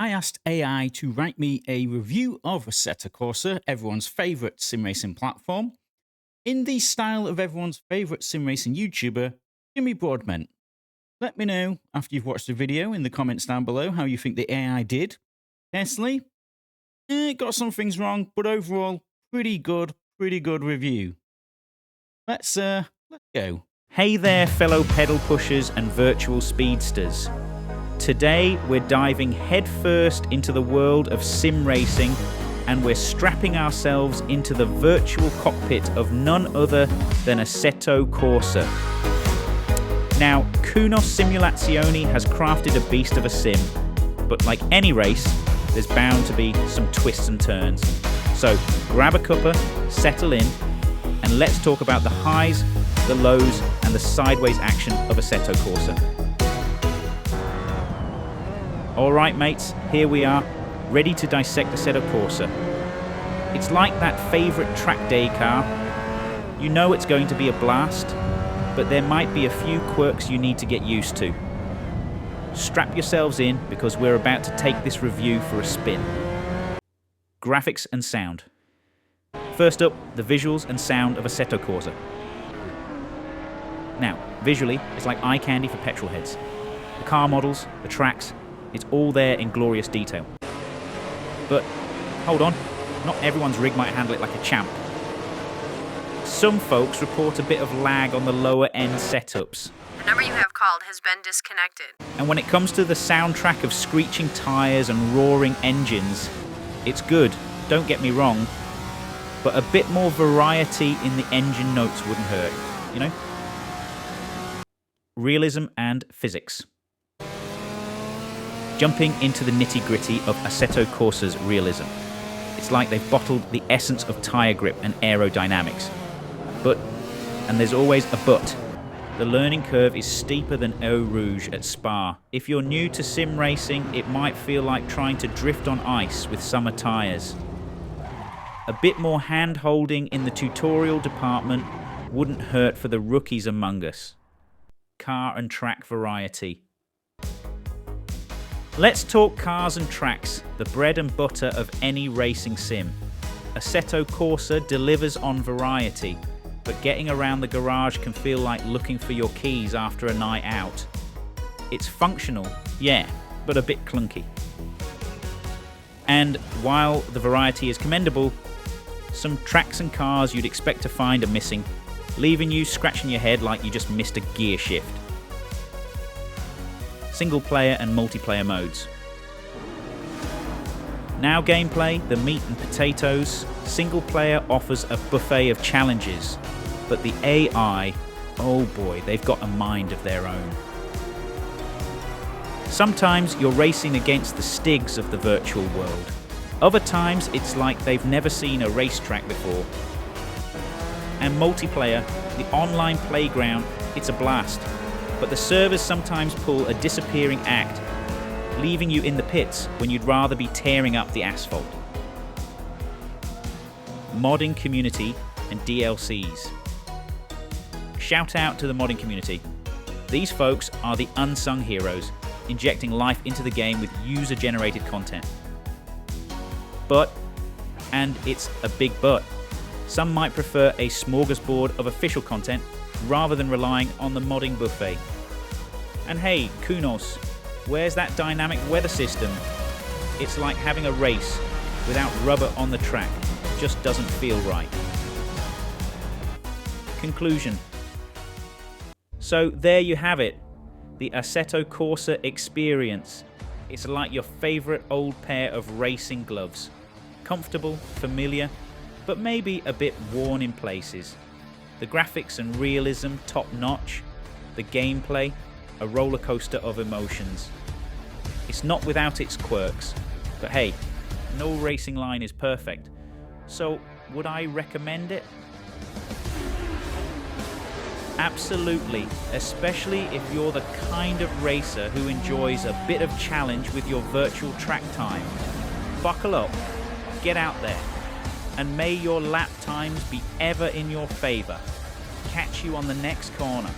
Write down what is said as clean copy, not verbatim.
I asked AI to write me a review of Assetto Corsa, everyone's favourite sim racing platform, in the style of everyone's favourite sim racing YouTuber, Jimmy Broadbent. Let me know after you've watched the video in the comments down below how you think the AI did. Personally, it got some things wrong, but overall, pretty good review. Let's go. Hey there, fellow pedal pushers and virtual speedsters. Today we're diving headfirst into the world of sim racing, and we're strapping ourselves into the virtual cockpit of none other than Assetto Corsa. Now, Kunos Simulazioni has crafted a beast of a sim, but like any race, there's bound to be some twists and turns. So grab a cuppa, settle in, and let's talk about the highs, the lows, and the sideways action of Assetto Corsa. Alright mates, here we are, ready to dissect Assetto Corsa. It's like that favourite track day car. You know it's going to be a blast, but there might be a few quirks you need to get used to. Strap yourselves in, because we're about to take this review for a spin. Graphics and sound. First up, the visuals and sound of Assetto Corsa. Now, visually, it's like eye candy for petrol heads. The car models, the tracks, it's all there in glorious detail. But, hold on, not everyone's rig might handle it like a champ. Some folks report a bit of lag on the lower end setups. The number you have called has been disconnected. And when it comes to the soundtrack of screeching tyres and roaring engines, it's good, don't get me wrong, but a bit more variety in the engine notes wouldn't hurt, you know? Realism and physics. Jumping into the nitty-gritty of Assetto Corsa's realism. It's like they've bottled the essence of tyre grip and aerodynamics. But, and there's always a but, the learning curve is steeper than Eau Rouge at Spa. If you're new to sim racing, it might feel like trying to drift on ice with summer tyres. A bit more hand-holding in the tutorial department wouldn't hurt for the rookies among us. Car and track variety. Let's talk cars and tracks, the bread and butter of any racing sim. Assetto Corsa delivers on variety, but getting around the garage can feel like looking for your keys after a night out. It's functional, yeah, but a bit clunky. And while the variety is commendable, some tracks and cars you'd expect to find are missing, leaving you scratching your head like you just missed a gear shift. Single player and multiplayer modes. Now gameplay, the meat and potatoes. Single player offers a buffet of challenges, but the AI, oh boy, they've got a mind of their own. Sometimes you're racing against the Stigs of the virtual world. Other times it's like they've never seen a racetrack before. And multiplayer, the online playground, it's a blast. But the servers sometimes pull a disappearing act, leaving you in the pits when you'd rather be tearing up the asphalt. Modding community and DLCs. Shout out to the modding community. These folks are the unsung heroes, injecting life into the game with user-generated content. But, and it's a big but, some might prefer a smorgasbord of official content rather than relying on the modding buffet. And hey, Kunos, where's that dynamic weather system? It's like having a race without rubber on the track. It just doesn't feel right. Conclusion. So there you have it, the Assetto Corsa experience. It's like your favourite old pair of racing gloves. Comfortable, familiar, but maybe a bit worn in places. The graphics and realism top notch. The gameplay, a roller coaster of emotions. It's not without its quirks, but hey, no racing line is perfect. So would I recommend it? Absolutely, especially if you're the kind of racer who enjoys a bit of challenge with your virtual track time. Buckle up, get out there, and may your lap times be ever in your favour. Catch you on the next corner.